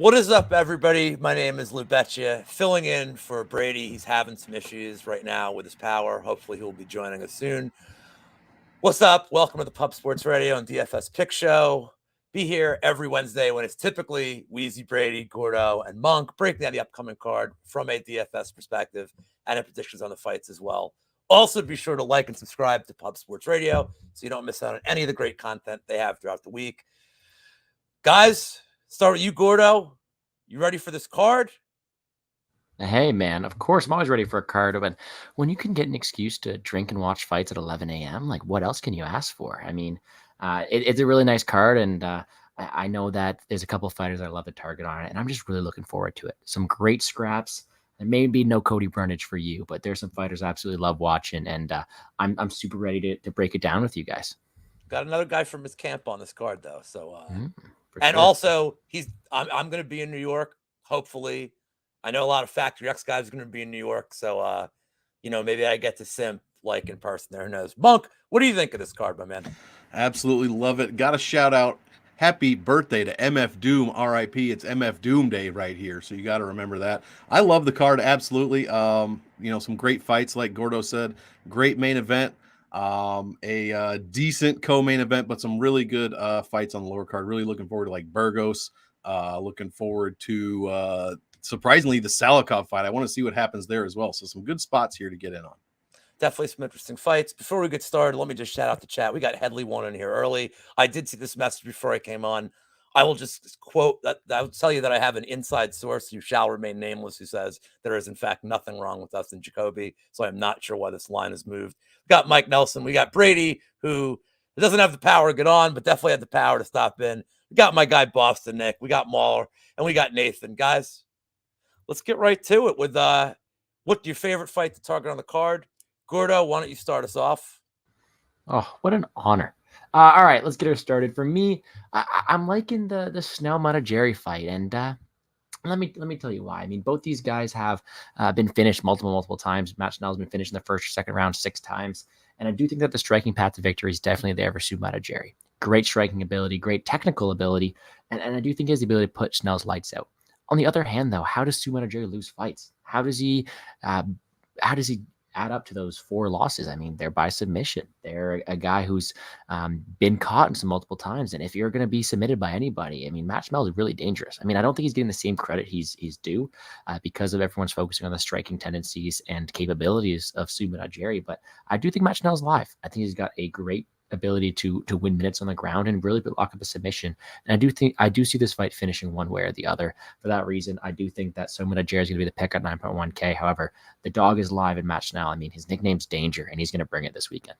What is up, everybody? My name is Lubetia, filling in for Brady. He's having some issues right now with his power. Hopefully, he'll be joining us soon. What's up? Welcome to the Pub Sports Radio and DFS Pick Show. Be here every Wednesday when it's typically Weezy, Brady, Gordo, and Monk breaking down the upcoming card from a DFS perspective and in predictions on the fights as well. Also, be sure to like and subscribe to Pub Sports Radio so you don't miss out on any of the great content they have throughout the week. Guys, start with you, Gordo. You ready for this card? Hey, man, of course, I'm always ready for a card. But when you can get an excuse to drink and watch fights at 11 a.m., like, what else can you ask for? I mean, it's a really nice card, and I know that there's a couple of fighters I love to target on it, and I'm just really looking forward to it. Some great scraps. There may be no Cody Brunage for you, but there's some fighters I absolutely love watching, and I'm super ready to break it down with you guys. Got another guy from his camp on this card, though. So, Sure. also I'm going to be in New York. Hopefully, I know a lot of Factory X guys are going to be in New York. So, maybe I get to simp like in person there. Who knows? Monk, what do you think of this card, my man? Absolutely love it. Got a shout out. Happy birthday to MF Doom, RIP. It's MF Doom Day right here, so you got to remember that. I love the card, absolutely. Some great fights, like Gordo said. Great main event. A decent co-main event, but some really good fights on the lower card. Really looking forward to like Burgos. Looking forward to surprisingly the Salikhov fight. I want to see what happens there as well. So some good spots here to get in on. Definitely some interesting fights. Before we get started, let me just shout out the chat. We got Headley one in here early. I did see this message before I came on. I will just quote that. I will tell you that I have an inside source who shall remain nameless who says there is, in fact, nothing wrong with us and Jacoby. So I'm not sure why this line has moved. We got Mike Nelson. We got Brady, who doesn't have the power to get on, but definitely had the power to stop in. We got my guy Boston Nick. We got Mauler, and we got Nathan. Guys, let's get right to it with what's your favorite fight to target on the card? Gordo, why don't you start us off? Oh, what an honor. All right, let's get her started. For me, I'm liking the Schnell Mudaerji fight, and let me tell you why. I mean, both these guys have been finished multiple times. Matt Schnell's been finished in the first or second round 6 times, and I do think that the striking path to victory is definitely there for Mudaerji. Great striking ability, great technical ability, and I do think he has the ability to put Schnell's lights out. On the other hand, though, how does Mudaerji lose fights? How does he add up to those 4 losses? I mean, they're by submission. They're a guy who's been caught in some multiple times. And if you're going to be submitted by anybody, I mean, Matt Schnell is really dangerous. I mean, I don't think he's getting the same credit he's due because of everyone's focusing on the striking tendencies and capabilities of Mudaerji. But I do think Matt Schnell's live. I think he's got a great ability to win minutes on the ground and really lock up a submission. And I do see this fight finishing one way or the other. For that reason, I do think that Mudaerji is going to be the pick at 9.1K. However, the dog is live in Matt Schnell. I mean, his nickname's Danger, and he's going to bring it this weekend.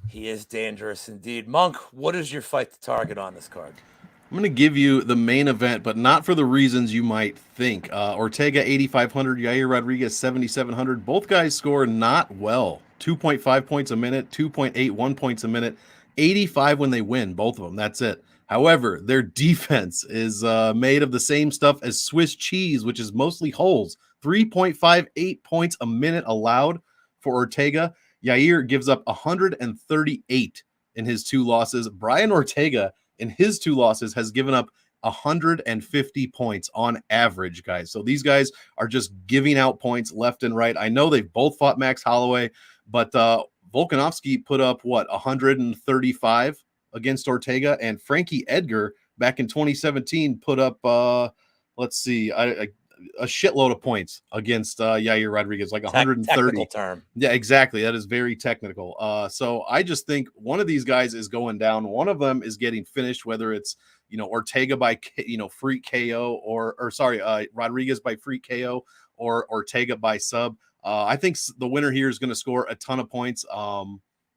He is dangerous indeed. Monk, what is your fight to target on this card? I'm going to give you the main event, but not for the reasons you might think. Ortega 8,500, Yair Rodriguez 7,700. Both guys score not well. 2.5 points a minute, 2.81 points a minute, 85 when they win, both of them. That's it. However, their defense is made of the same stuff as Swiss cheese, which is mostly holes. 3.58 points a minute allowed for Ortega. Yair gives up 138 in his 2 losses. Brian Ortega, in his 2 losses, has given up 150 points on average, guys. So these guys are just giving out points left and right. I know they've both fought Max Holloway, but Volkanovski put up, 135 against Ortega, and Frankie Edgar back in 2017 put up, a shitload of points against Yair Rodriguez, like 130. Technical term. Yeah, exactly. That is very technical. So I just think one of these guys is going down. One of them is getting finished, whether it's, Ortega by, freak KO or Rodriguez by freak KO or Ortega by sub. I think the winner here is going to score a ton of points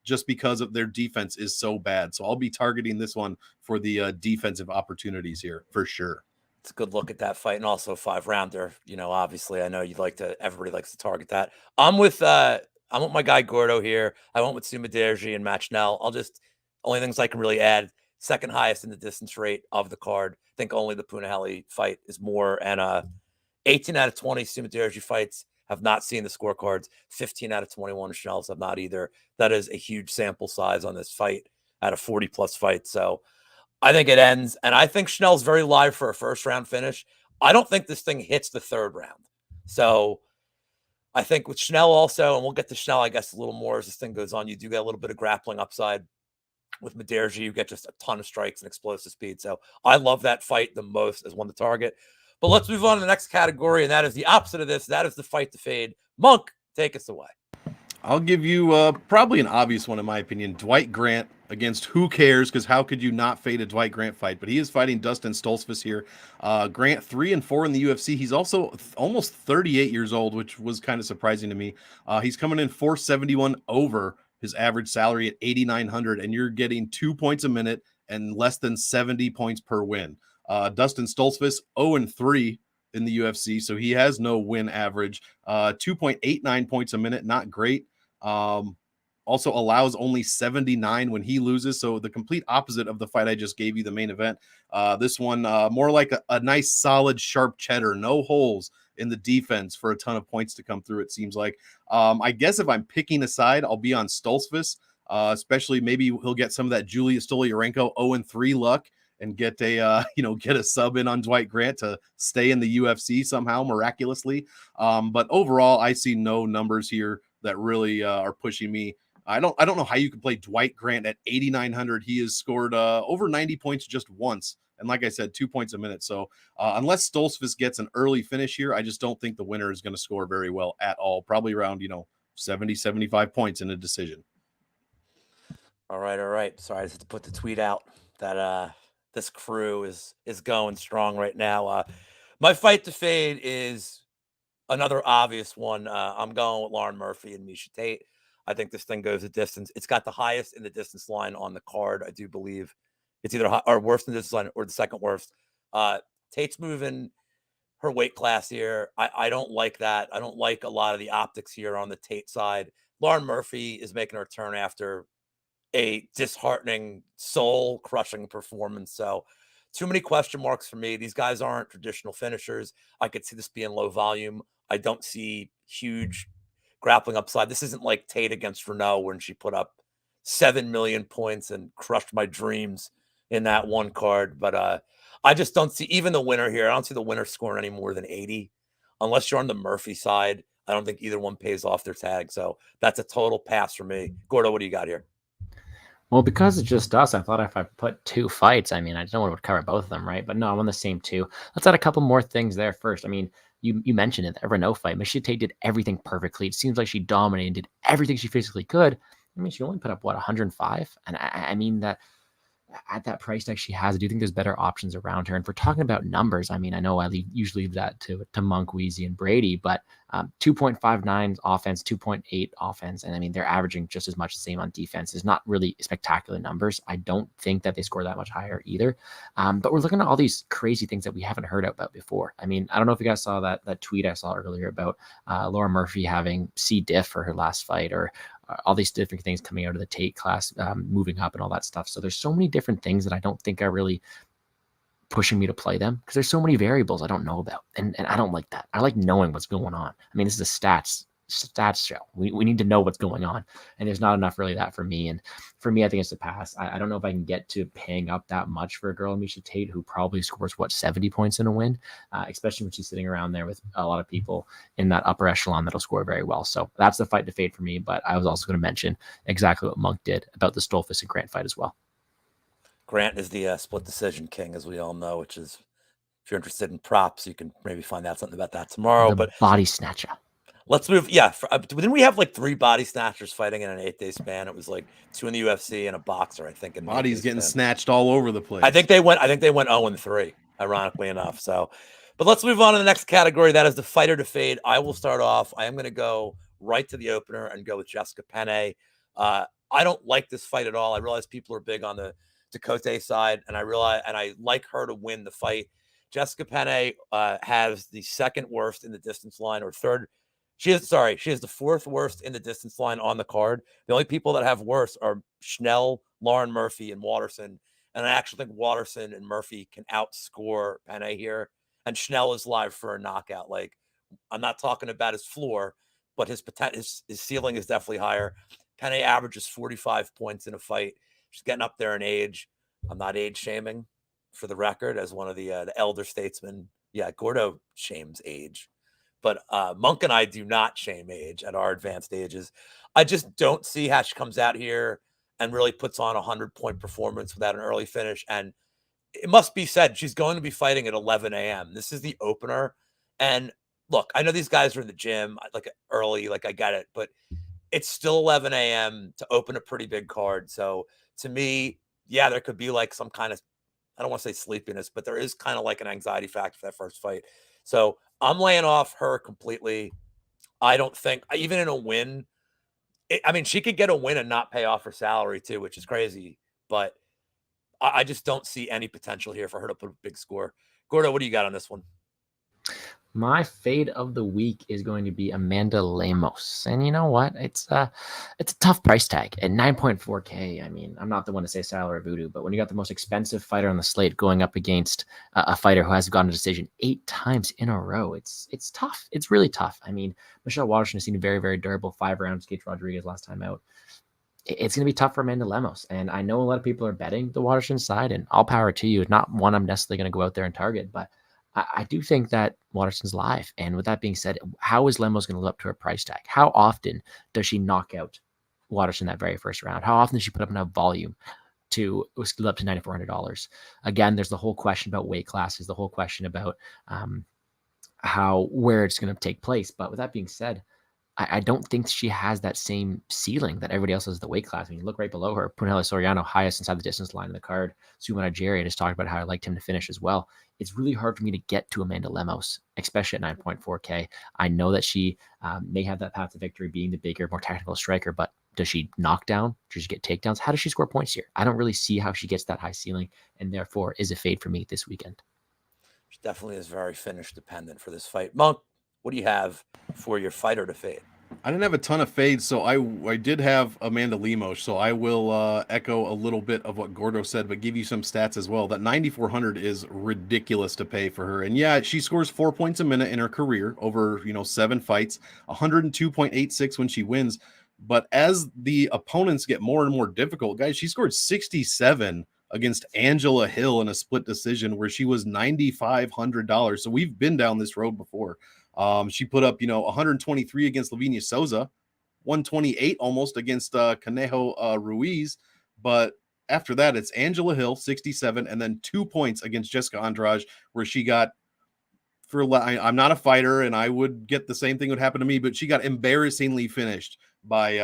just because of their defense is so bad. So I'll be targeting this one for the defensive opportunities here for sure. It's a good look at that fight, and also a 5-rounder. Obviously, I know everybody likes to target that. I'm with my guy Gordo here. I went with Mudaerji and Matt Schnell. Only things I can really add: second highest in the distance rate of the card. I think only the Punahele fight is more, and 18 out of 20 Mudaerji fights have not seen the scorecards. 15 out of 21 Schnells have not either. That is a huge sample size on this fight out of 40 plus fights. So I think it ends, and I think Schnell's very live for a first-round finish. I don't think this thing hits the third round. So I think with Schnell also, and we'll get to Schnell, I guess, a little more as this thing goes on, you do get a little bit of grappling upside. With Mudaerji, you get just a ton of strikes and explosive speed. So I love that fight the most as one to target. But let's move on to the next category, and that is the opposite of this. That is the fight to fade. Monk, take us away. I'll give you probably an obvious one in my opinion. Dwight Grant against who cares? Because how could you not fade a Dwight Grant fight? But he is fighting Dustin Stoltzfus here. Grant 3-4 in the UFC. He's also almost 38 years old, which was kind of surprising to me. He's coming in 471 over his average salary at 8,900, and you're getting 2 points a minute and less than 70 points per win. Dustin Stoltzfus 0-3 in the UFC, so he has no win average. 2.89 points a minute, not great. Also allows only 79 when he loses. So the complete opposite of the fight I just gave you, the main event. This one, more like a nice, solid, sharp cheddar, no holes in the defense for a ton of points to come through, it seems like. I guess if I'm picking a side, I'll be on Stoltzfus, especially maybe he'll get some of that Julia Stoliarenko 0-3 luck and get a get a sub in on Dwight Grant to stay in the UFC somehow miraculously. But overall, I see no numbers here that really are pushing me. I don't know how you can play Dwight Grant at 8,900. He has scored over 90 points just once. And like I said, 2 points a minute. So unless Stoltzfus gets an early finish here, I just don't think the winner is going to score very well at all. Probably around, 70, 75 points in a decision. All right. Sorry, I just had to put the tweet out that this crew is going strong right now. My fight to fade is another obvious one. I'm going with Lauren Murphy and Miesha Tate. I think this thing goes a distance. It's got the highest in the distance line on the card. I do believe it's either or worst in the distance line or the second worst. Tate's moving her weight class here. I don't like that. I don't like a lot of the optics here on the Tate side. Lauren Murphy is making her turn after a disheartening, soul-crushing performance. So too many question marks for me. These guys aren't traditional finishers. I could see this being low volume. I don't see huge grappling upside. This isn't like Tate against Renault when she put up 7 million points and crushed my dreams in that one card. But I just don't see even the winner here. I don't see the winner scoring any more than 80 unless you're on the Murphy side. I don't think either one pays off their tag. So that's a total pass for me. Gordo, what do you got here? Well, because it's just us, I thought if I put two fights, I mean, I don't want to cover both of them, right? But no, I'm on the same two. Let's add a couple more things there first. I mean, you mentioned it, the Renault fight. Miesha Tate did everything perfectly. It seems like she dominated, did everything she physically could. I mean, she only put up, 105? And I mean that at that price tag she has, I do think there's better options around her. And if we're talking about numbers, I mean, I know I usually leave that to Monk, Weezy, and Brady, but 2.59 offense, 2.8 offense. And I mean, they're averaging just as much the same on defense. It's not really spectacular numbers. I don't think that they score that much higher either. But we're looking at all these crazy things that we haven't heard about before. I mean, I don't know if you guys saw that tweet I saw earlier about Laura Murphy having C. diff for her last fight, or all these different things coming out of the Tate class, moving up and all that stuff. So there's so many different things that I don't think are really pushing me to play them because there's so many variables I don't know about. And I don't like that. I like knowing what's going on. I mean, this is a stats show. We need to know what's going on. And there's not enough really that for me. And for me, I think it's a pass. I don't know if I can get to paying up that much for a girl, Miesha Tate, who probably scores 70 points in a win, especially when she's sitting around there with a lot of people in that upper echelon that'll score very well. So that's the fight to fade for me. But I was also going to mention exactly what Monk did about the Stoltzfus and Grant fight as well. Grant is the split decision king, as we all know, which is, if you're interested in props, you can maybe find out something about that tomorrow. But body snatcher. Let's move. Yeah. Didn't we have like 3 body snatchers fighting in an 8-day span? It was like 2 in the UFC and a boxer, I think. Bodies getting snatched all over the place. I think they went 0-3, ironically enough. So, but let's move on to the next category. That is the fighter to fade. I will start off. I am going to go right to the opener and go with Jessica Penne. I don't like this fight at all. I realize people are big on the Tate side, and I like her to win the fight. Jessica Penne has the second worst in the distance line, or third. She has the 4th worst in the distance line on the card. The only people that have worse are Schnell, Lauren Murphy, and Waterson. And I actually think Waterson and Murphy can outscore Penne here. And Schnell is live for a knockout. Like, I'm not talking about his floor, but his ceiling is definitely higher. Penne averages 45 points in a fight. She's getting up there in age. I'm not age shaming, for the record, as one of the elder statesmen. Yeah, Gordo shames age, but Monk and I do not shame age at our advanced ages. I just don't see how she comes out here and really puts on a 100-point performance without an early finish. And it must be said, she's going to be fighting at 11 a.m. This is the opener. And look, I know these guys are in the gym like early, like I get it, but it's still 11 a.m. to open a pretty big card. So to me, yeah, there could be like some kind of, I don't want to say sleepiness, but there is kind of like an anxiety factor for that first fight. So I'm laying off her completely. I don't think, even in a win, I mean, she could get a win and not pay off her salary too, which is crazy. But I just don't see any potential here for her to put a big score. Gordo, what do you got on this one? My fade of the week is going to be Amanda Lemos. And you know what? It's a tough price tag at 9.4K. I mean, I'm not the one to say salary voodoo, but when you got the most expensive fighter on the slate going up against a fighter who has gotten a decision 8 times in a row, it's tough. It's really tough. I mean, Michelle Waterson has seen a very, very durable 5 rounds against Rodríguez last time out. It's going to be tough for Amanda Lemos. And I know a lot of people are betting the Waterson side, and all power to you. Not one I'm necessarily going to go out there and target, but I do think that Waterson's live. And with that being said, how is Lemos going to live up to her price tag? How often does she knock out Waterson that very first round? How often does she put up enough volume to live up to $9,400? Again, there's the whole question about weight classes, the whole question about where it's going to take place. But with that being said, I don't think she has that same ceiling that everybody else has the weight class. I mean, you look right below her, Punahele Soriano, highest inside the distance line in the card. Mudaerji, I just talked about how I liked him to finish as well. It's really hard for me to get to Amanda Lemos, especially at 9.4K. I know that she may have that path to victory being the bigger, more technical striker, but does she knock down? Does she get takedowns? How does she score points here? I don't really see how she gets that high ceiling, and therefore is a fade for me this weekend. She definitely is very finish dependent for this fight. Monk, what do you have for your fighter to fade? I didn't have a ton of fades, so I did have Amanda Lemos, so I will echo a little bit of what Gordo said, but give you some stats as well. That 9,400 is ridiculous to pay for her. And yeah, she scores 4 points a minute in her career over, 7 fights, 102.86 when she wins. But as the opponents get more and more difficult, guys, she scored 67 against Angela Hill in a split decision where she was $9,500. So we've been down this road before. She put up, 123 against Lavinia Souza, 128 almost against Conejo Ruiz. But after that, it's Angela Hill, 67, and then 2 points against Jessica Andrade, where she got, I'm not a fighter, and I would get the same thing would happen to me, but she got embarrassingly finished by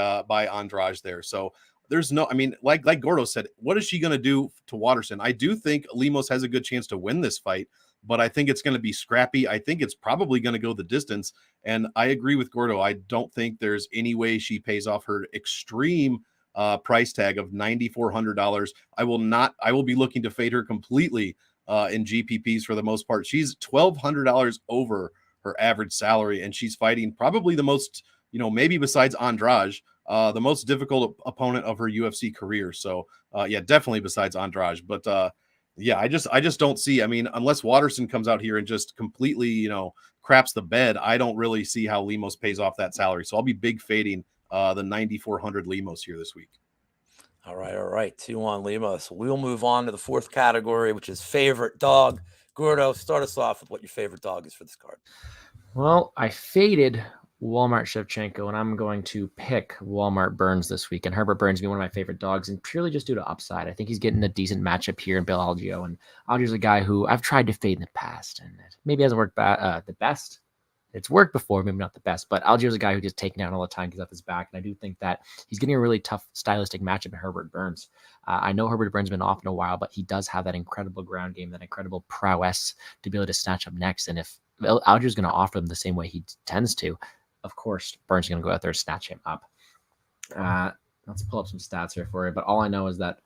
Andrade there. So there's no, I mean, like Gordo said, what is she going to do to Waterson? I do think Lemos has a good chance to win this fight, but I think it's going to be scrappy. I think it's probably going to go the distance. And I agree with Gordo. I don't think there's any way she pays off her extreme price tag of $9,400. I will be looking to fade her completely in GPPs for the most part. She's $1,200 over her average salary, and she's fighting probably the most, maybe besides Andrade, the most difficult opponent of her UFC career. So yeah, definitely besides Andrade, but yeah, I just don't see. I mean, unless Waterson comes out here and just completely, craps the bed, I don't really see how Lemos pays off that salary. So I'll be big fading the 9,400 Lemos here this week. All right. 2 on Lemos. We'll move on to the 4th category, which is favorite dog. Gordo, start us off with what your favorite dog is for this card. Well, I faded Walmart Shevchenko, and I'm going to pick Walmart Burns this week. And Herbert Burns is one of my favorite dogs, and purely just due to upside. I think he's getting a decent matchup here in Bill Algeo, and Algeo's a guy who I've tried to fade in the past, and it maybe hasn't worked the best. It's worked before, maybe not the best, but Algeo's a guy who gets taken down all the time, gets off his back, and I do think that he's getting a really tough stylistic matchup in Herbert Burns. I know Herbert Burns has been off in a while, but he does have that incredible ground game, that incredible prowess to be able to snatch up next, and if Algeo's going to offer him the same way he tends to, of course, Burns is going to go out there and snatch him up. Let's pull up some stats here for you. But all I know is that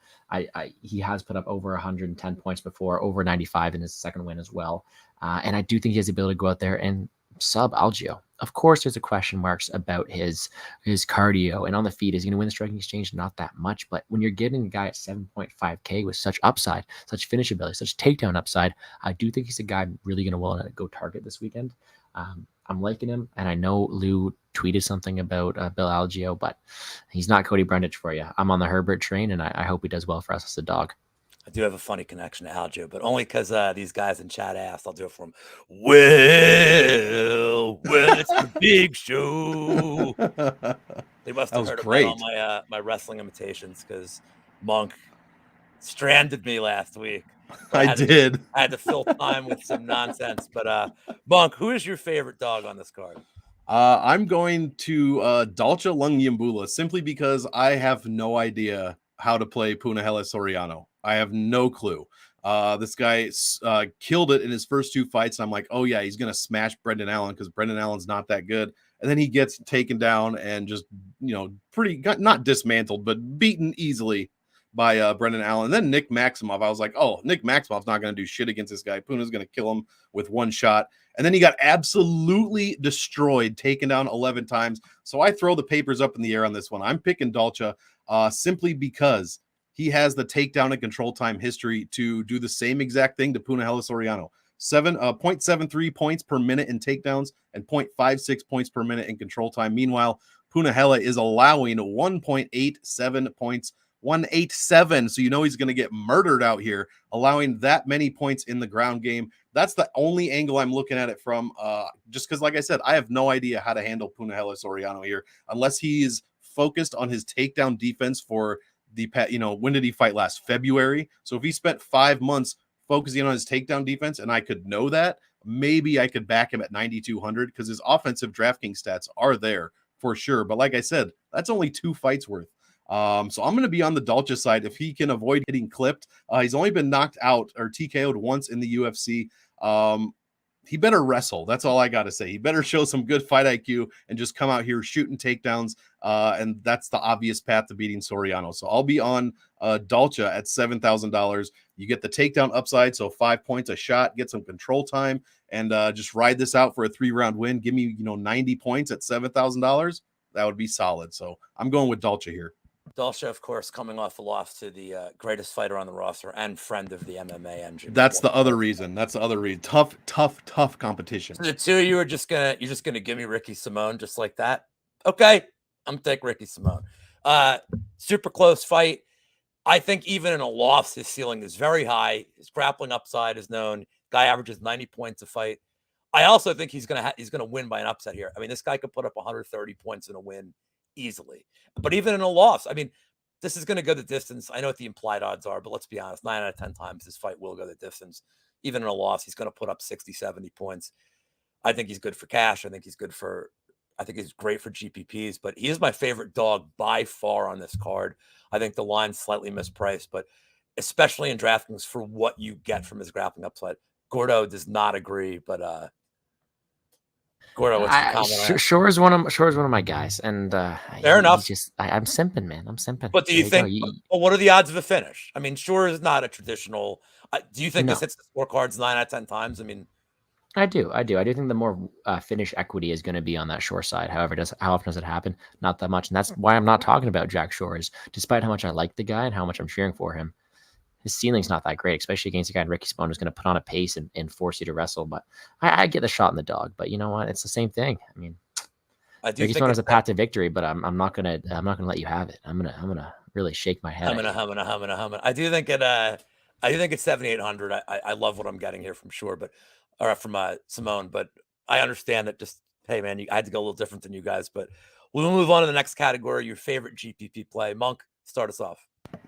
he has put up over 110 points before, over 95 in his second win as well. And I do think he has the ability to go out there and sub Algeo. Of course, there's a question marks about his cardio, and on the feet, is he going to win the striking exchange? Not that much. But when you're getting a guy at 7.5K with such upside, such finish ability, such takedown upside, I do think he's a guy I'm really going to want to go target this weekend. I'm liking him, and I know Lou tweeted something about Bill Algeo, but he's not Cody Brundage for you. I'm on the Herbert train, and I hope he does well for us as a dog. I do have a funny connection to Algeo, but only because these guys in chat asked. I'll do it for them. Well, it's the big show. They must have heard about all my wrestling imitations because Monk stranded me last week. I did. I had to fill time with some nonsense. But Monk, who is your favorite dog on this card? I'm going to Dalcha Lungiambula simply because I have no idea how to play Punahele Soriano. I have no clue. This guy killed it in his first 2 fights. And I'm like, oh yeah, he's going to smash Brendan Allen because Brendan Allen's not that good. And then he gets taken down and just, not dismantled, but beaten easily by Brendan Allen. And then Nick Maximov, I was like, oh, Nick Maximov's not going to do shit against this guy. Puna's going to kill him with 1 shot. And then he got absolutely destroyed, taken down 11 times. So I throw the papers up in the air on this one. I'm picking Dalcha simply because he has the takedown and control time history to do the same exact thing to Punahele Soriano. 0.73 points per minute in takedowns and 0.56 points per minute in control time. Meanwhile, Punahele is allowing 1.87 points, 187. So he's going to get murdered out here, allowing that many points in the ground game. That's the only angle I'm looking at it from, just because, like I said, I have no idea how to handle Punahele Soriano here unless he is focused on his takedown defense for the, when did he fight last? February. So if he spent 5 months focusing on his takedown defense and I could know that, maybe I could back him at 9,200 because his offensive Draftkings stats are there for sure. But like I said, that's only 2 fights worth. So I'm going to be on the Dalcha side if he can avoid getting clipped. He's only been knocked out or TKO'd once in the UFC. He better wrestle. That's all I got to say. He better show some good fight IQ and just come out here shooting takedowns. And that's the obvious path to beating Soriano. So I'll be on Dalcha at $7,000. You get the takedown upside. So 5 points a shot, get some control time, and just ride this out for a 3-round win. Give me, 90 points at $7,000. That would be solid. So I'm going with Dalcha here. Dalcha, of course, coming off a loss to the greatest fighter on the roster and friend of the MMA engine. That's the other reason. Tough competition. So the two of you are you're just gonna give me Ricky Simón just like that. Okay, I'm gonna take Ricky Simón. Super close fight. I think even in a loss, his ceiling is very high. His grappling upside is known. Guy averages 90 points a fight. I also think he's gonna win by an upset here. I mean, this guy could put up 130 points in a win easily. But even in a loss, I mean, this is going to go the distance. I know what the implied odds are, but let's be honest, 9 out of 10 times this fight will go the distance. Even in a loss, he's going to put up 60, 70 points. I think he's good for cash. I think he's great for GPPs, but he is my favorite dog by far on this card. I think the line's slightly mispriced, but especially in DraftKings for what you get from his grappling upside. Gordo does not agree, but Gordo, what's your comment on that? Shore is one of my guys, and fair enough. I'm simping, man. I'm simping. But do you think? Well, what are the odds of a finish? I mean, Shore is not a traditional. Do you think this hits the scorecards 9 out of 10 times? I mean, I do. I do think the more finish equity is going to be on that Shore side. However, how often does it happen? Not that much, and that's why I'm not talking about Jack Shore. Is despite how much I like the guy and how much I'm cheering for him, his ceiling's not that great, especially against a guy in Ricky Simón who's going to put on a pace and force you to wrestle. But I get the shot in the dog. But you know what? It's the same thing. I mean, Ricky Simón has a path to victory, but I'm not gonna let you have it. I'm gonna really shake my head. I'm gonna. I do think it's 7,800. I love what I'm getting here from Shore, from Simón. But I understand that. Just hey, man, I had to go a little different than you guys. But we'll move on to the next category. Your favorite GPP play, Monk. Start us off.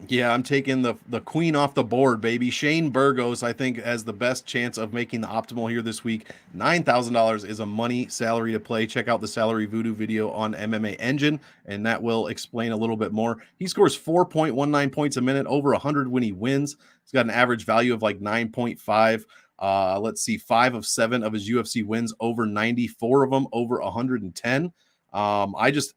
Yeah, I'm taking the queen off the board, baby. Shane Burgos, I think, has the best chance of making the optimal here this week. $9,000 is a money salary to play. Check out the salary voodoo video on MMA Engine, and that will explain a little bit more. He scores 4.19 points a minute, over 100 when he wins. He's got an average value of like 9.5. Let's see, 5 of 7 of his UFC wins, over 94 of them, over 110. What is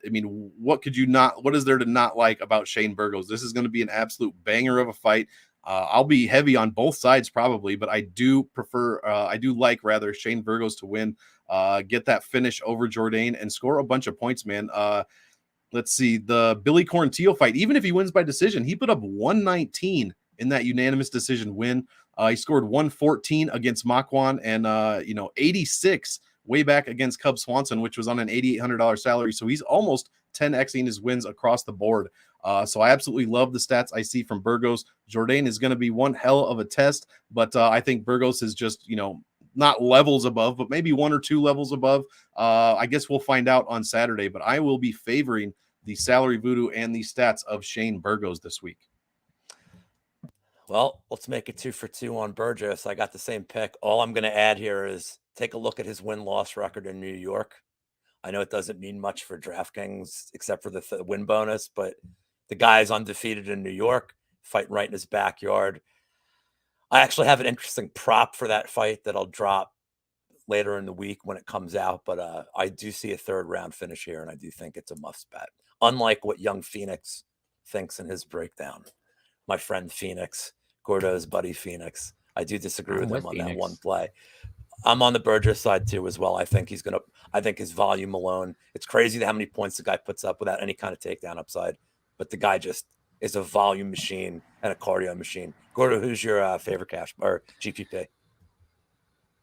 there to not like about Shane Burgos? This is going to be an absolute banger of a fight. I'll be heavy on both sides probably, but I do like Shane Burgos to win, get that finish over Jourdain and score a bunch of points, man. Let's see, the Billy Quarantillo fight, even if he wins by decision, he put up 119 in that unanimous decision win. He scored 114 against Makwan and 86 way back against Cub Swanson, which was on an $8,800 salary. So he's almost 10xing his wins across the board. So I absolutely love the stats I see from Burgos. Jourdain is going to be one hell of a test, but I think Burgos is just, not levels above, but maybe 1 or 2 levels above. I guess we'll find out on Saturday, but I will be favoring the salary voodoo and the stats of Shane Burgos this week. Well, let's make it 2 for 2 on Burgos. I got the same pick. All I'm going to add here is take a look at his win-loss record in New York. I know it doesn't mean much for DraftKings except for the win bonus, but the guy is undefeated in New York, fighting right in his backyard. I actually have an interesting prop for that fight that I'll drop later in the week when it comes out, but I do see a 3rd round finish here, and I do think it's a must bet. Unlike what young Phoenix thinks in his breakdown. My friend Phoenix, Gordo's buddy Phoenix. I do disagree with him on that one play. I'm on the Burgess side too as well. I think his volume alone, it's crazy how many points the guy puts up without any kind of takedown upside, but the guy just is a volume machine and a cardio machine. Gordo, who's your favorite cash or GPP?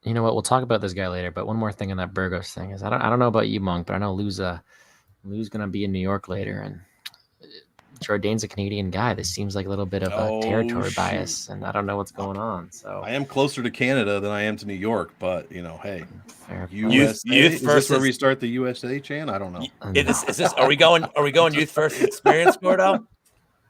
You know what? We'll talk about this guy later, but one more thing on that Burgos thing is I don't know about you, Monk, but I know Lou's gonna be in New York later, and Jourdain's a Canadian guy. This seems like a little bit of a territory bias, and I don't know what's going on. So I am closer to Canada than I am to New York, but hey, USA, is this where we start the USA chant? I don't know. Is this? Are we going youth versus experience, Gordo?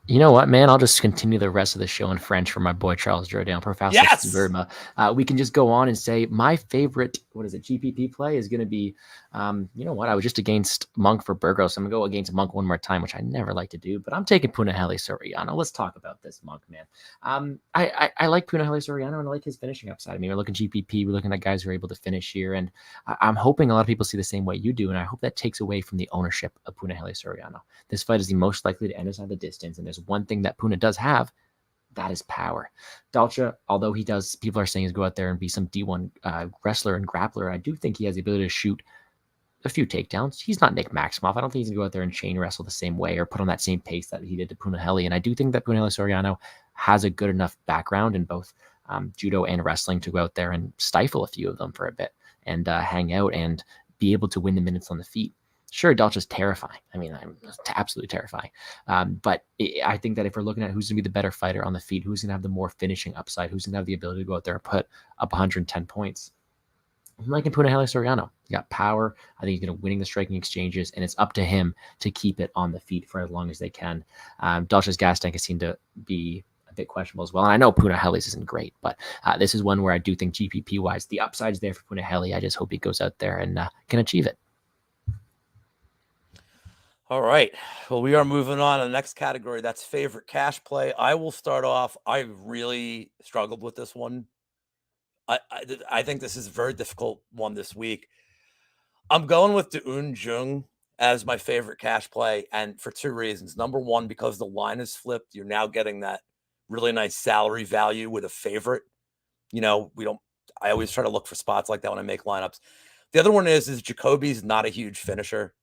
You know what, man? I'll just continue the rest of the show in French for my boy Charles Jourdain. Yes! We can just go on and say my favorite, GPP play is going to be, you know what? I was just against Monk for Burgos. I'm going to go against Monk one more time, which I never like to do, but I'm taking Punahele Soriano. Let's talk about this, Monk, man. I like Punahele Soriano, and I like his finishing upside. I mean, we're looking GPP. We're looking at guys who are able to finish here, and I'm hoping a lot of people see the same way you do, and I hope that takes away from the ownership of Punahele Soriano. This fight is the most likely to end inside the distance, and there's one thing that Puna does have, that is power. Dalcha, although people are saying he's go out there and be some D1 wrestler and grappler, I do think he has the ability to shoot a few takedowns. He's not Nick Maximoff. I don't think he's going to go out there and chain wrestle the same way or put on that same pace that he did to Punahele. And I do think that Punahele Soriano has a good enough background in both judo and wrestling to go out there and stifle a few of them for a bit and hang out and be able to win the minutes on the feet. Sure, Dalcha's terrifying. I mean, I'm absolutely terrifying. But I think that if we're looking at who's going to be the better fighter on the feet, who's going to have the more finishing upside, who's going to have the ability to go out there and put up 110 points, I'm liking Punahele Soriano. He got power. I think he's going to winning the striking exchanges, and it's up to him to keep it on the feet for as long as they can. Dalcha's gas tank has seemed to be a bit questionable as well. And I know Punahele's isn't great, but this is one where I do think GPP-wise, the upside's there for Punahele. I just hope he goes out there and can achieve it. All right. Well, we are moving on to the next category. That's favorite cash play. I will start off. I really struggled with this one. I think this is a very difficult one this week. I'm going with Deun Jung as my favorite cash play, and for 2 reasons. Number one, because the line is flipped. You're now getting that really nice salary value with a favorite. I always try to look for spots like that when I make lineups. The other one is Jacoby's not a huge finisher.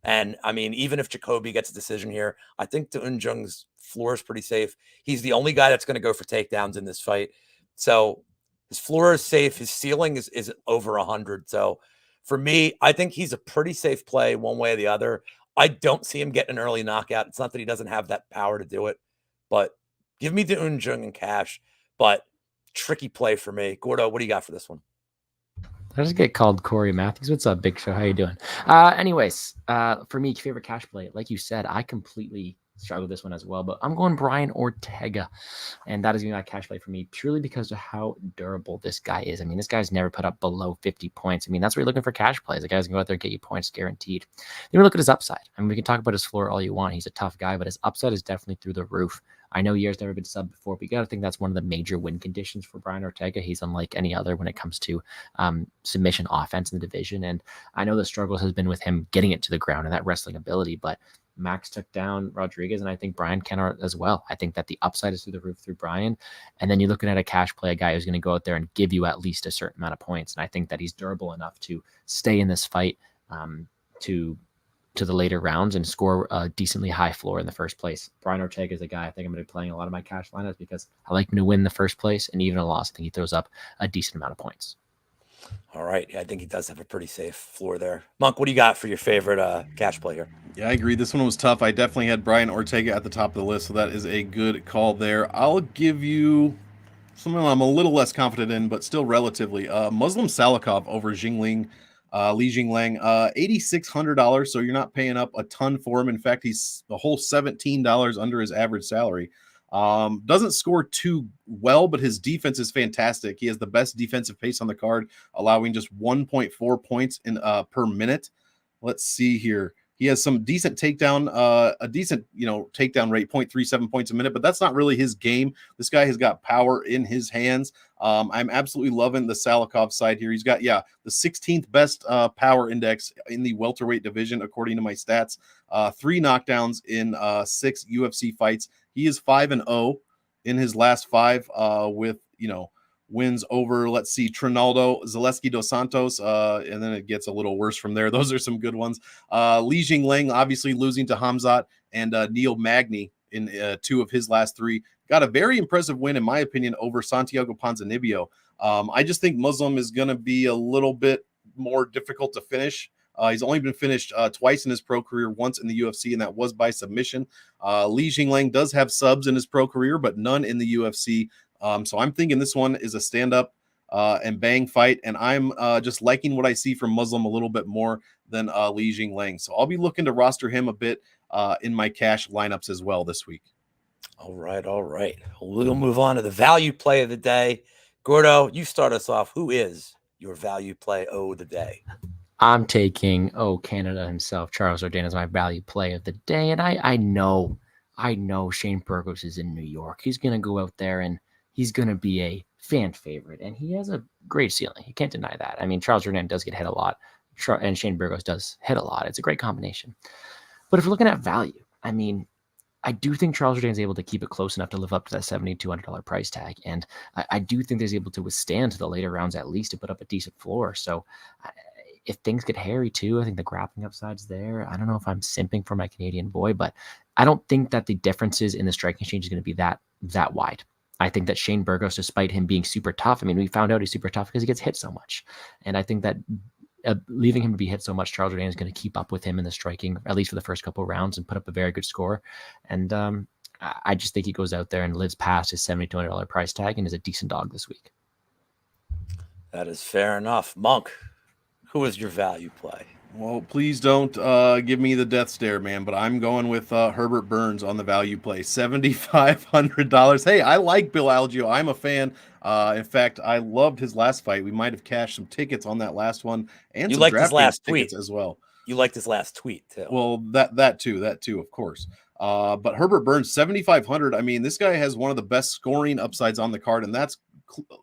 And I mean, even if Jacoby gets a decision here, I think Deun Jung's floor is pretty safe. He's the only guy that's going to go for takedowns in this fight. So his floor is safe. His ceiling is over 100. So for me, I think he's a pretty safe play one way or the other. I don't see him getting an early knockout. It's not that he doesn't have that power to do it, but give me Deun Jung and cash, but tricky play for me. Gordo, what do you got for this one? I just get called Corey Matthews. What's up, Big Show? How you doing? Anyways, for me, favorite cash play, like you said, I completely struggled with this one as well, but I'm going Brian Ortega, and that is going to be my cash play for me purely because of how durable this guy is. I mean, this guy's never put up below 50 points. I mean, that's what you're looking for cash plays. The guy's going to go out there and get you points guaranteed. Then we look at his upside. I mean, we can talk about his floor all you want. He's a tough guy, but his upside is definitely through the roof. I know Yair's never been subbed before, but you got to think that's one of the major win conditions for Brian Ortega. He's unlike any other when it comes to submission offense in the division. And I know the struggles has been with him getting it to the ground and that wrestling ability, but Max took down Rodríguez, and I think Brian can as well. I think that the upside is through the roof through Brian. And then you're looking at a cash play, a guy who's going to go out there and give you at least a certain amount of points. And I think that he's durable enough to stay in this fight to the later rounds and score a decently high floor in the first place. Brian Ortega is a guy I think I'm going to be playing a lot of my cash lineups because I like him to win the first place, and even a loss, I think he throws up a decent amount of points. All right. Yeah, I think he does have a pretty safe floor there. Monk, what do you got for your favorite cash play here? Yeah, I agree. This one was tough. I definitely had Brian Ortega at the top of the list, so that is a good call there. I'll give you something I'm a little less confident in, but still relatively. Muslim Salikhov over Jingliang, Li Jingliang, $8,600. So you're not paying up a ton for him. In fact, he's a whole $17 under his average salary. Doesn't score too well, but his defense is fantastic. He has the best defensive pace on the card, allowing just 1.4 points in per minute. Let's see here. He has some decent takedown, a decent, takedown rate, 0.37 points a minute, but that's not really his game. This guy has got power in his hands. I'm absolutely loving the Salikhov side here. He's got, the 16th best power index in the welterweight division, according to my stats. 3 knockdowns in 6 UFC fights. He is 5-0 in his last 5 with, wins over, let's see, Trinaldo, Zaleski dos Santos, and then it gets a little worse from there. Those are some good ones. Li Jingliang obviously losing to Hamzat and Neil Magny in 2 of his last 3. Got a very impressive win, in my opinion, over Santiago Ponzinibbio. I just think Muslim is going to be a little bit more difficult to finish. He's only been finished twice in his pro career, once in the UFC, and that was by submission. Li Jingliang does have subs in his pro career, but none in the UFC. So I'm thinking this one is a stand-up and bang fight, and I'm just liking what I see from Muslim a little bit more than Li Jingliang. So I'll be looking to roster him a bit in my cash lineups as well this week. All right. We'll move on to the value play of the day. Gordo, you start us off. Who is your value play of the day? I'm taking Canada himself. Charles Jourdain is my value play of the day, and I know Shane Burgos is in New York. He's gonna go out there and he's gonna be a fan favorite, and he has a great ceiling. You can't deny that. I mean, Charles Jourdain does get hit a lot, and Shane Burgos does hit a lot. It's a great combination. But if we're looking at value, I mean, I do think Charles Jourdain is able to keep it close enough to live up to that $7,200 price tag, and I do think he's able to withstand to the later rounds at least to put up a decent floor. So if things get hairy too, I think the grappling upside's there. I don't know if I'm simping for my Canadian boy, but I don't think that the differences in the striking exchange is going to be that wide. I think that Shane Burgos, despite him being super tough, I mean, we found out he's super tough because he gets hit so much. And I think that leaving him to be hit so much, Charles Jourdain is going to keep up with him in the striking, at least for the first couple of rounds, and put up a very good score. And I just think he goes out there and lives past his $7,200 price tag and is a decent dog this week. That is fair enough. Monk, who is your value play? Well, please don't give me the death stare, man, but I'm going with Herbert Burns on the value play, $7,500. Hey, I like Bill Algeo. I'm a fan. In fact, I loved his last fight. We might have cashed some tickets on that last one, and some Draftkings tickets as well. You liked his last tweet too. Well, that too, of course. But Herbert Burns, 7,500. I mean, this guy has one of the best scoring upsides on the card, and that's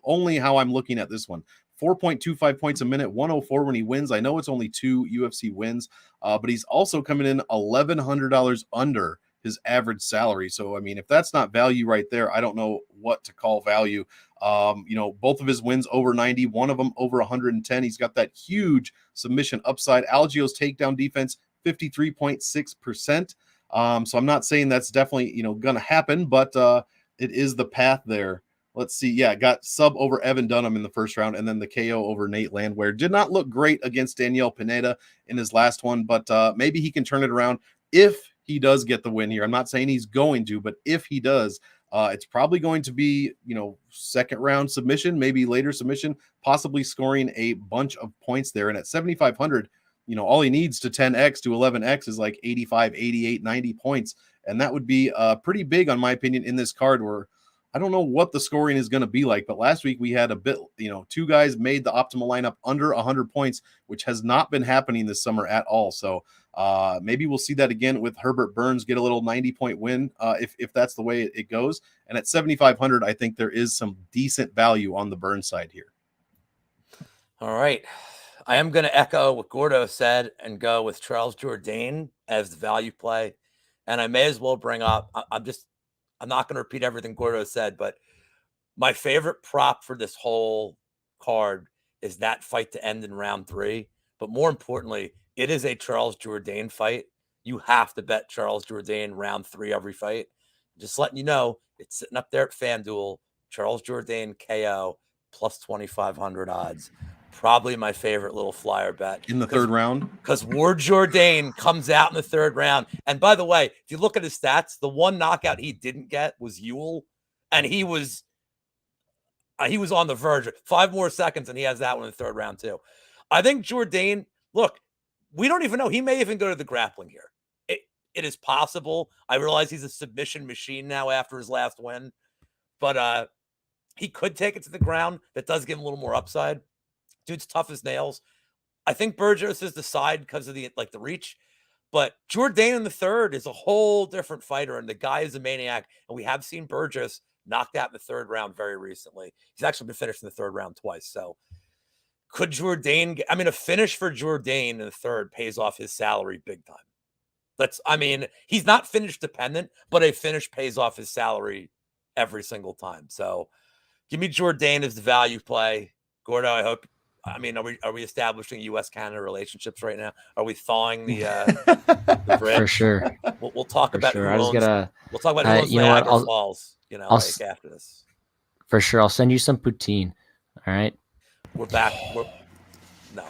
only how I'm looking at this one. 4.25 points a minute, 104 when he wins. I know it's only 2 UFC wins, but he's also coming in $1,100 under his average salary. So, I mean, if that's not value right there, I don't know what to call value. Both of his wins over 90, one of them over 110. He's got that huge submission upside. Algeo's takedown defense, 53.6%. So I'm not saying that's definitely, going to happen, but it is the path there. Let's see. Yeah, got sub over Evan Dunham in the first round, and then the KO over Nate Landwehr. Did not look great against Daniel Pineda in his last one, but maybe he can turn it around if he does get the win here. I'm not saying he's going to, but if he does, it's probably going to be, second round submission, maybe later submission, possibly scoring a bunch of points there. And at 7,500, all he needs to 10x to 11x is like 85, 88, 90 points. And that would be pretty big, on my opinion, in this card where I don't know what the scoring is going to be like, but last week we had a bit, 2 guys made the optimal lineup under 100 points, which has not been happening this summer at all. So maybe we'll see that again with Herbert Burns get a little 90-point win if that's the way it goes. And at 7,500, I think there is some decent value on the Burns side here. All right. I am going to echo what Gordo said and go with Charles Jourdain as the value play. And I may as well bring up, I'm not going to repeat everything Gordo said, but my favorite prop for this whole card is that fight to end in round 3. But more importantly, it is a Charles Jourdain fight. You have to bet Charles Jourdain round 3 every fight. Just letting you know, it's sitting up there at FanDuel. Charles Jourdain KO plus 2,500 odds. probably my favorite little flyer bet in the third round, because Jourdain comes out in the third round. And by the way, if you look at his stats, the one knockout he didn't get was Ewell, and he was on the verge. 5 more seconds, and he has that one in the third round too. I think Jourdain. Look, we don't even know. He may even go to the grappling here. It is possible. I realize he's a submission machine now after his last win, but he could take it to the ground. That does give him a little more upside. Dude's tough as nails. I think Burgos is the side because of the reach, but Jourdain in the third is a whole different fighter, and the guy is a maniac. And we have seen Burgos knocked out in the third round very recently. He's actually been finished in the third round twice. So could Jourdain get, a finish for Jourdain in the third pays off his salary big time. He's not finish dependent, but a finish pays off his salary every single time. So give me Jourdain as the value play. Gordo, I hope. Are we establishing U.S.-Canada relationships right now? Are we thawing the bridge? For sure. We'll talk about sure. who owns, we'll talk about who owns you know Niagara what? Falls, after this. For sure. I'll send you some poutine. All right. We're back. No,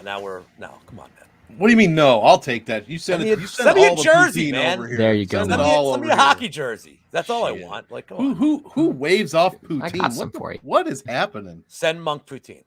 come on, man. What do you mean? No, I'll take that. You send it. You send all a jersey, the man. over here. There you go. Send me a hockey jersey. That's all I want. Like, come on. Who waves off poutine? I got some for you. What is happening? Send Monk poutine.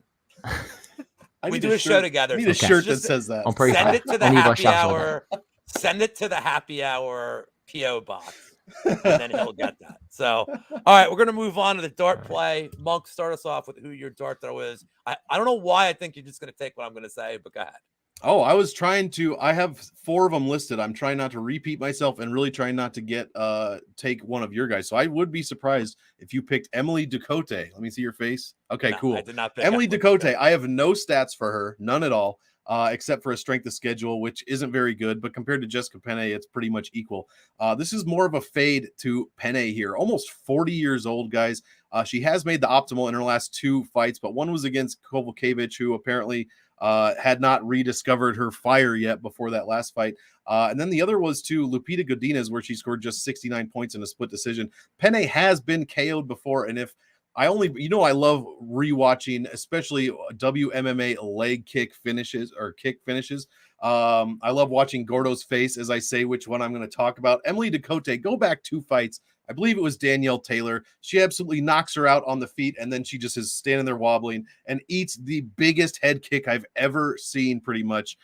We do a show together. I need a shirt that says that. Send it to the happy hour. Send it to the happy hour PO box, and then he'll get that. So, all right, we're gonna move on to the dart play. Monk, start us off with who your dart throw is. I don't know why I think you're just gonna take what I'm gonna say, but go ahead. Oh, I was trying to. I have 4 of them listed. I'm trying not to repeat myself and really trying not to take one of your guys. So I would be surprised if you picked Emily Ducote. Let me see your face. Okay, cool. I did not pick Emily Ducote. I have no stats for her, none at all, except for a strength of schedule, which isn't very good. But compared to Jessica Penne, it's pretty much equal. This is more of a fade to Penne here. Almost 40 years old, guys. She has made the optimal in her last 2 fights, but one was against Kovalkiewicz, who apparently had not rediscovered her fire yet before that last fight. And then the other was to Lupita Godinez, where she scored just 69 points in a split decision. Penne has been KO'd before. And if I love rewatching, especially WMMA leg kick finishes or kick finishes. I love watching Gordo's face as I say which one I'm going to talk about. Emily Ducote, go back 2 fights. I believe it was Danielle Taylor. She absolutely knocks her out on the feet, and then she just is standing there wobbling and eats the biggest head kick I've ever seen, pretty much.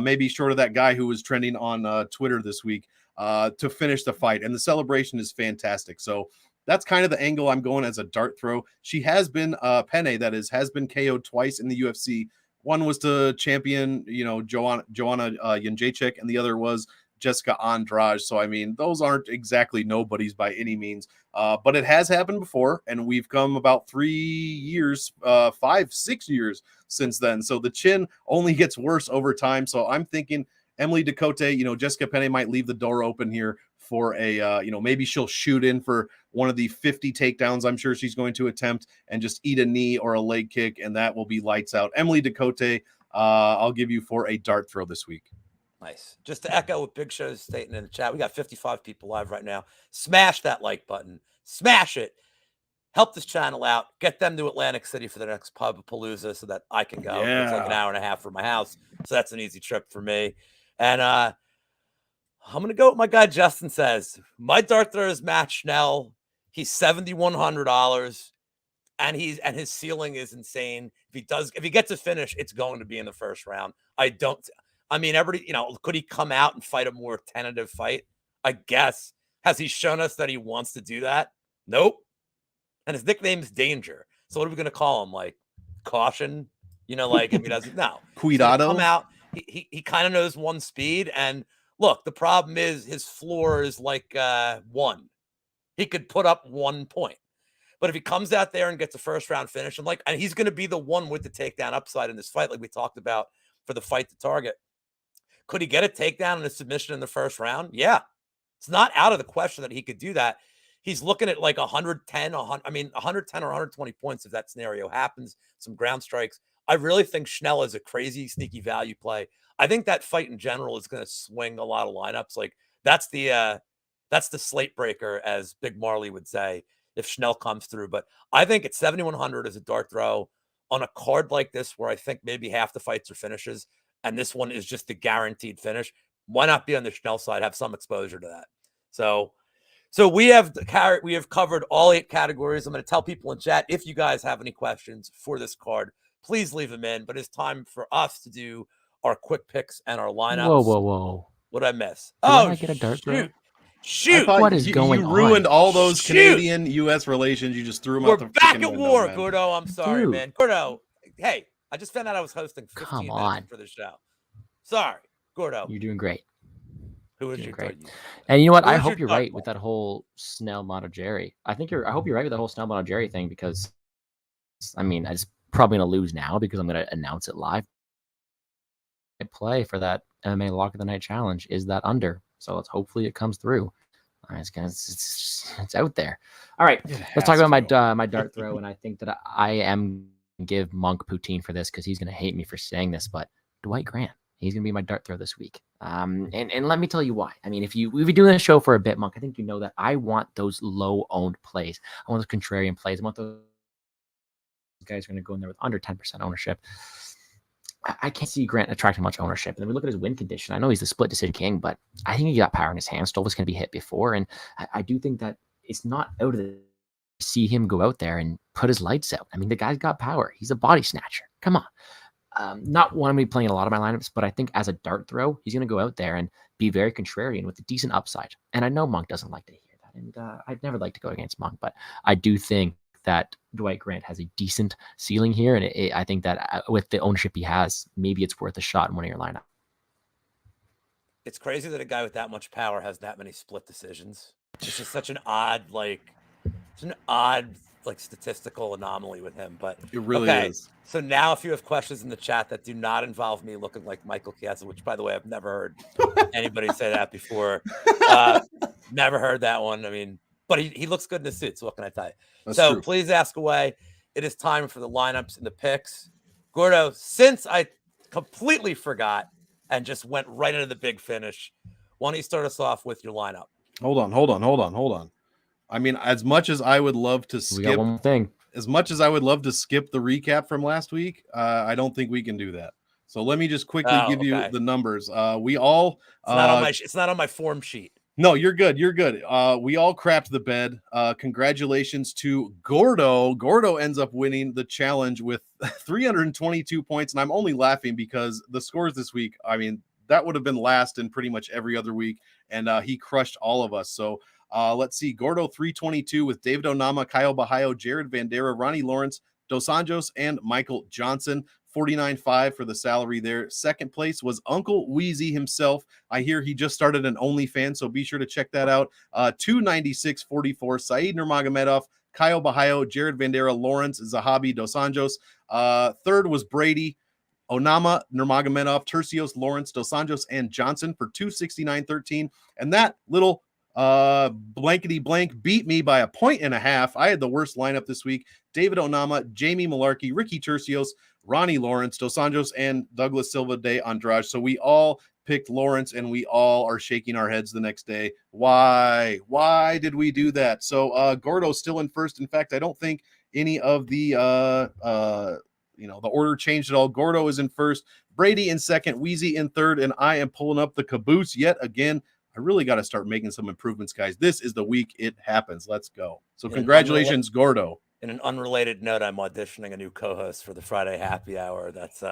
Maybe short of that guy who was trending on Twitter this week to finish the fight. And the celebration is fantastic. So that's kind of the angle I'm going as a dart throw. She has been Penne, that is, has been KO'd twice in the UFC. One was to champion, Joanna Jędrzejczyk, and the other was Jessica Andrade. So, those aren't exactly nobodies by any means, but it has happened before, and we've come about 3 years, 5-6 years since then. So the chin only gets worse over time. So I'm thinking Emily Ducote, Jessica Penne might leave the door open here for a, maybe she'll shoot in for one of the 50 takedowns I'm sure she's going to attempt and just eat a knee or a leg kick, and that will be lights out. Emily Ducote, I'll give you for a dart throw this week. Nice. Just to echo what Big Show's stating in the chat, we got 55 people live right now. Smash that like button. Smash it. Help this channel out. Get them to Atlantic City for the next Pub-a-Palooza so that I can go. Yeah. It's like an hour and a half from my house, so that's an easy trip for me. And I'm going to go with my guy Justin says. My dart throw is Matt Schnell. He's $7,100, and his ceiling is insane. If he gets a finish, it's going to be in the first round. Everybody, could he come out and fight a more tentative fight? I guess. Has he shown us that he wants to do that? Nope. And his nickname is Danger. So what are we going to call him? Like Caution? If he doesn't, no. Cuidado. Come out. He kind of knows one speed. And look, the problem is his floor is like 1. He could put up 1 point. But if he comes out there and gets a first round finish, and he's going to be the one with the takedown upside in this fight, like we talked about for the fight to target. Could he get a takedown and a submission in the first round? Yeah. It's not out of the question that he could do that. He's looking at like 110 or 120 points if that scenario happens, some ground strikes. I really think Schnell is a crazy, sneaky value play. I think that fight in general is going to swing a lot of lineups. Like that's the slate breaker, as Big Marley would say, if Schnell comes through. But I think it's 7,100 as a dart throw. on a card like this, where I think maybe half the fights are finishes, and this one is just the guaranteed finish, why not be on the Schnell side, have some exposure to that? So we have covered all 8 categories. I'm going to tell people in chat, if you guys have any questions for this card, please leave them in. But it's time for us to do our quick picks and our lineups. Whoa. What'd I miss? I get a dart throw? Shoot. What is going on? You ruined all those Canadian-U.S. relations. You just threw them out the back freaking at window, war, man. Gordo. I'm sorry, man. Gordo, hey, I just found out I was hosting 15 minutes for the show. Sorry, Gordo. You're doing great. Who is your great? And you know what? I hope you're right with that whole Schnell Mudaerji. I hope you're right with that whole Schnell Mudaerji thing, because I mean, I just probably gonna lose now because I'm gonna announce it live. I play for that MMA Lock of the Night challenge is that under. So hopefully it comes through. It's out there. All right, let's talk about my dart throw. And I think that I am give Monk poutine for this because he's going to hate me for saying this, but Dwight Grant, he's going to be my dart throw this week. And let me tell you why. I mean, if we've been doing this show for a bit, Monk, I think you know that I want those low owned plays. I want those contrarian plays. I want those guys who are going to go in there with under 10% ownership. I can't see Grant attracting much ownership. And then we look at his win condition. I know he's the split decision king, but I think he got power in his hand. Stolz was going to be hit before. And I do think that it's not out of the see him go out there and put his lights out. I mean, the guy's got power. He's a body snatcher. Come on. Not one of me playing a lot of my lineups, but I think as a dart throw, he's going to go out there and be very contrarian with a decent upside. And I know Monk doesn't like to hear that. And I'd never like to go against Monk, but I do think that Dwight Grant has a decent ceiling here. And I think that with the ownership he has, maybe it's worth a shot in one of your lineup. It's crazy that a guy with that much power has that many split decisions. It's just such an odd, statistical anomaly with him. But it really is. So now if you have questions in the chat that do not involve me looking like Michael Chiesa, which by the way, I've never heard anybody say that before. Never heard that one. I mean, but he looks good in the suit. So what can I tell you? That's so true. Please ask away. It is time for the lineups and the picks. Gordo, since I completely forgot and just went right into the big finish, why don't you start us off with your lineup? Hold on. I mean, as much as I would love to skip, we got one thing. As much as I would love to skip the recap from last week, I don't think we can do that. So let me just quickly give you the numbers. We all it's not on my form sheet. No, you're good. We all crapped the bed. Congratulations to Gordo. Gordo ends up winning the challenge with 322 points. And I'm only laughing because the scores this week, I mean, that would have been last in pretty much every other week. And he crushed all of us. So let's see. Gordo 322 with David Onama, Kyle Bahayo, Jared Vandera, Ronnie Lawrence, Dos Anjos, and Michael Johnson. 49.5 for the salary there. Second place was Uncle Weezy himself. I hear he just started an OnlyFans, so be sure to check that out. 296.44. Saeed Nurmagomedov, Kyle Bahayo, Jared Vandera, Lawrence, Zahabi, Dos Anjos. Third was Brady, Onama, Nurmagomedov, Tercios, Lawrence, Dos Anjos, and Johnson for 269.13. And that little blankety blank beat me by 1.5 points. I had the worst lineup this week. David Onama, Jamie Malarkey, Ricky Tercios, Ronnie Lawrence, Dos Anjos, and Douglas Silva de Andrade. So we all picked Lawrence, and we all are shaking our heads the next day. Why did we do that? So Gordo's still in first. In fact, I don't think any of the the order changed at all. Gordo is in first, Brady in second, Weezy in third, and I am pulling up the caboose yet again. I really got to start making some improvements, guys. This is the week it happens. Let's go. So congratulations, Gordo. In an unrelated note, I'm auditioning a new co-host for the Friday Happy Hour. That's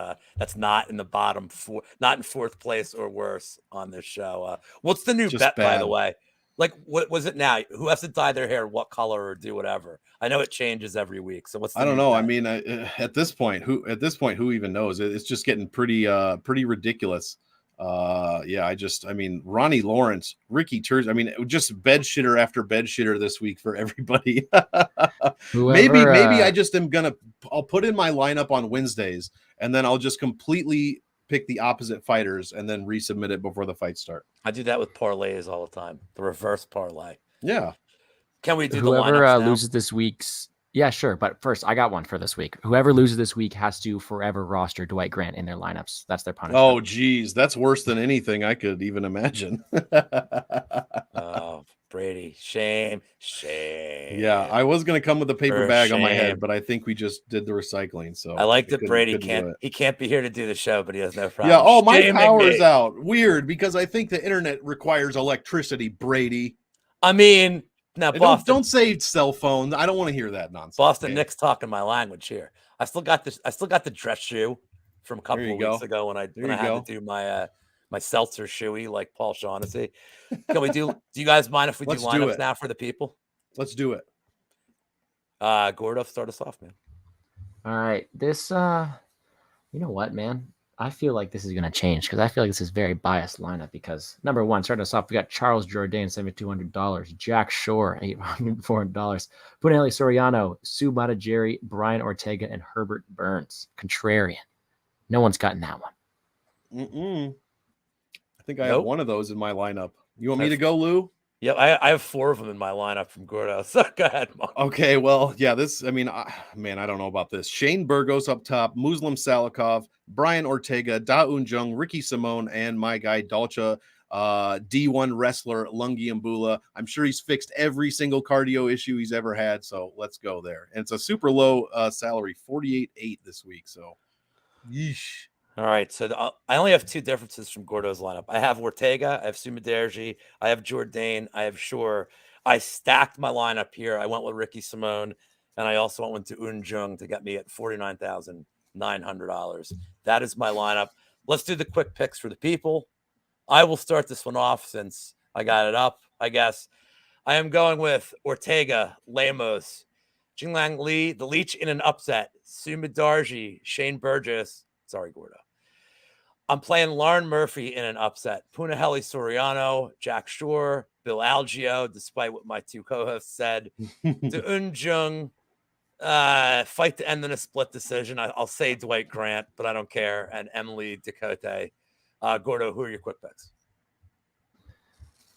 not in the bottom four, not in fourth place or worse on this show. What's the new bet, by the way? Like, what was it now? Who has to dye their hair what color or do whatever? I know it changes every week. So what's the I don't know. Bet? I mean, at this point, who even knows? It's just getting pretty ridiculous. Ronnie Lawrence, Ricky Terz. Just bed shitter after bed shitter this week for everybody. Maybe I'll put in my lineup on Wednesdays, and then I'll just completely pick the opposite fighters and then resubmit it before the fights start. I do that with parlays all the time. The reverse parlay. Yeah. Can we do whoever loses this week's? Yeah, sure. But first, I got one for this week. Whoever loses this week has to forever roster Dwight Grant in their lineups. That's their punishment. Oh, geez. That's worse than anything I could even imagine. Brady. Shame. Yeah, I was gonna come with a paper For bag on my shame. head, but I think we just did the recycling. So I like that couldn't Brady do can't. it. He can't be here to do the show, but he has no problem. Yeah. Oh, my shaming power's me. out. Weird, because I think the internet requires electricity. Brady. I mean, now And Boston. don't say cell phone. I don't want to hear that nonsense. Boston okay? Nick's talking my language here. I still got this. I still got the dress shoe from a couple of weeks ago when I had to do my my seltzer shoey like Paul Shaughnessy. Can we do? Do you guys mind if we do lineups now for the people? Let's do it. Gordo, start us off, man. All right, this you know what, man? I feel like this is going to change because I feel like this is very biased lineup because number one, starting us off, we got Charles Jourdain, $7,200, Jack Shore, $804, Punahele Soriano, Mudaerji, Brian Ortega, and Herbert Burns. Contrarian. No one's gotten that one. I think I have one of those in my lineup. You want me to go, Lou? Yeah, I have 4 of them in my lineup from Gordo. So go ahead, Monk. Okay, well, yeah, I don't know about this. Shane Burgos up top, Muslim Salikhov, Brian Ortega, Da Un-jung, Ricky Simón, and my guy Dalcha, D1 wrestler Lungiambula. I'm sure he's fixed every single cardio issue he's ever had, so let's go there. And it's a super low salary, 48.8 this week, so yeesh. All right, so I only have 2 differences from Gordo's lineup. I have Ortega, I have Mudaerji, I have Jourdain, I have Shore. I stacked my lineup here. I went with Ricky Simón, and I also went with Un-jung to get me at $49,900. That is my lineup. Let's do the quick picks for the people. I will start this one off since I got it up, I guess. I am going with Ortega, Lemos, Jingliang Li, the Leech in an upset, Mudaerji, Shane Burgos. Sorry, Gordo. I'm playing Lauren Murphy in an upset. Punahele Soriano, Jack Shore, Bill Algeo, despite what my 2 co-hosts said. Un-jung, fight to end in a split decision. I'll say Dwight Grant, but I don't care. And Emily Ducote. Gordo, who are your quick picks?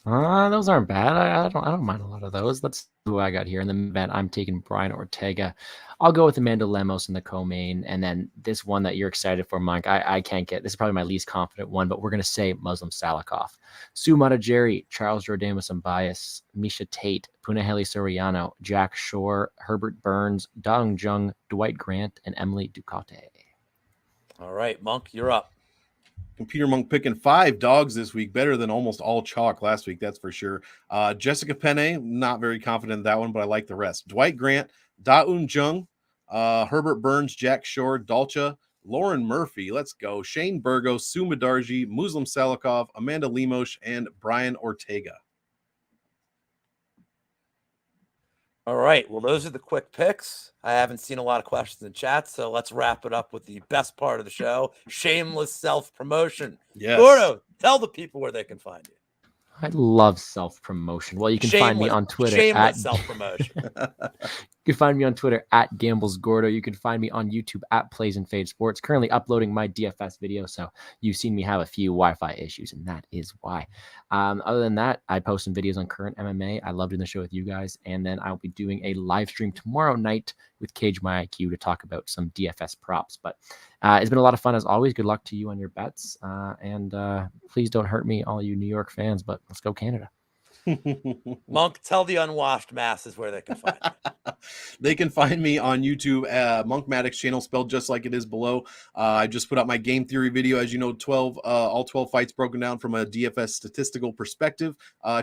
Those aren't bad. I don't mind a lot of those. Let's see who I got here. In the event, I'm taking Brian Ortega. I'll go with Amanda Lemos in the co-main. And then this one that you're excited for, Monk, I can't get. This is probably my least confident one, but we're going to say Muslim Salikhov. Mudaerji, Charles Jourdain with some bias, Miesha Tate, Punahele Soriano, Jack Shore, Herbert Burns, Da Un-jung, Dwight Grant, and Emily Ducote. All right, Monk, you're up. Computer Monk picking 5 dogs this week, better than almost all chalk last week, that's for sure. Jessica Penne, not very confident in that one, but I like the rest. Dwight Grant, Da Un-jung, Herbert Burns, Jack Shore, Dalcha, Lauren Murphy, let's go. Shane Burgos, Mudaerji, Muslim Salikhov, Amanda Lemos, and Brian Ortega. All right. Well, those are the quick picks. I haven't seen a lot of questions in chat, so let's wrap it up with the best part of the show, shameless self-promotion. Yes. Gordo, tell the people where they can find you. I love self-promotion. Well, you can find me on Twitter shameless self-promotion. You can find me on Twitter at GamblesGordo. You can find me on YouTube at Plays and Fade Sports. Currently uploading my DFS video, so you've seen me have a few Wi-Fi issues, and that is why. Other than that, I post some videos on current MMA. I love doing the show with you guys, and then I'll be doing a live stream tomorrow night with Cage My IQ to talk about some DFS props. But it's been a lot of fun as always. Good luck to you on your bets, and please don't hurt me, all you New York fans. But let's go Canada. Monk, tell the unwashed masses where they can find you. They can find me on YouTube, Monk Maddox channel, spelled just like it is below. I just put out my game theory video, as you know, all 12 fights broken down from a DFS statistical perspective.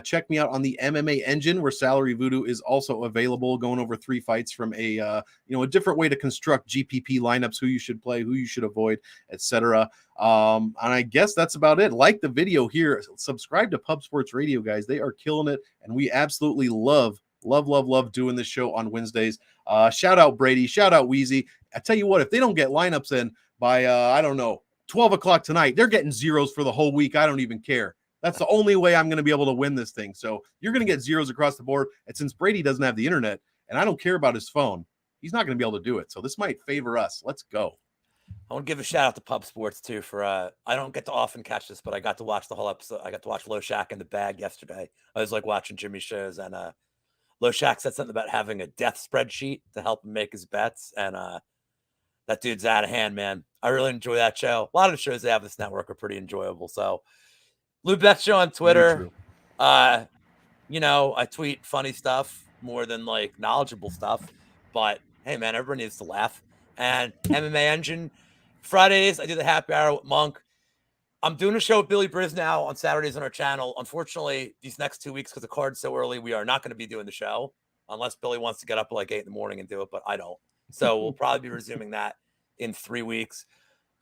Check me out on the MMA Engine, where Salary Voodoo is also available, going over 3 fights from a different way to construct GPP lineups, who you should play, who you should avoid, etc. And I guess that's about it. Like the video here, subscribe to Pub Sports Radio, guys. They are killing it, and we absolutely love doing this show on Wednesdays. Shout out Brady, shout out Weezy. I tell you what, if they don't get lineups in by 12 o'clock tonight, they're getting zeros for the whole week. I don't even care. That's the only way I'm going to be able to win this thing. So you're going to get zeros across the board. And since Brady doesn't have the internet, and I don't care about his phone, he's not going to be able to do it. So this might favor us. Let's go. I want to give a shout out to Pub Sports too for I don't get to often catch this, but I got to watch the whole episode. I got to watch Low Shack in the bag yesterday. I was like watching Jimmy's shows, and Low Shack said something about having a death spreadsheet to help him make his bets, and that dude's out of hand, man. I really enjoy that show. A lot of the shows they have this network are pretty enjoyable. So Lou Bet Show on Twitter. I tweet funny stuff more than like knowledgeable stuff. But hey, man, everybody needs to laugh. And MMA Engine Fridays, I do the happy hour with Monk. I'm doing a show with Billy Briz now on Saturdays on our channel. Unfortunately, these next 2 weeks, because the card's so early, we are not going to be doing the show unless Billy wants to get up at like 8 in the morning and do it, but I don't. So we'll probably be resuming that in 3 weeks.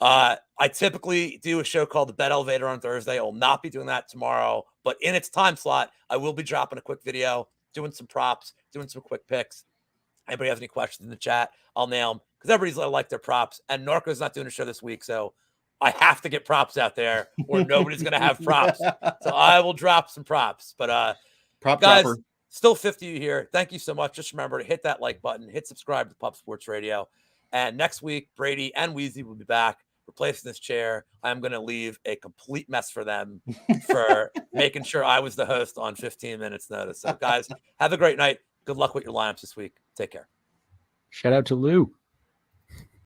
I typically do a show called The Bet Elevator on Thursday. I will not be doing that tomorrow, but in its time slot, I will be dropping a quick video, doing some props, doing some quick picks. Anybody has any questions in the chat, I'll nail them because everybody's like their props. And Narco's not doing a show this week, so I have to get props out there or nobody's going to have props. So I will drop some props. But Prop guys, dropper. still 50 of you here. Thank you so much. Just remember to hit that like button, hit subscribe to Pub Sports Radio. And next week, Brady and Weezy will be back replacing this chair. I'm going to leave a complete mess for them for making sure I was the host on 15 minutes notice. So guys, have a great night. Good luck with your lineups this week. Take care. Shout out to Lou.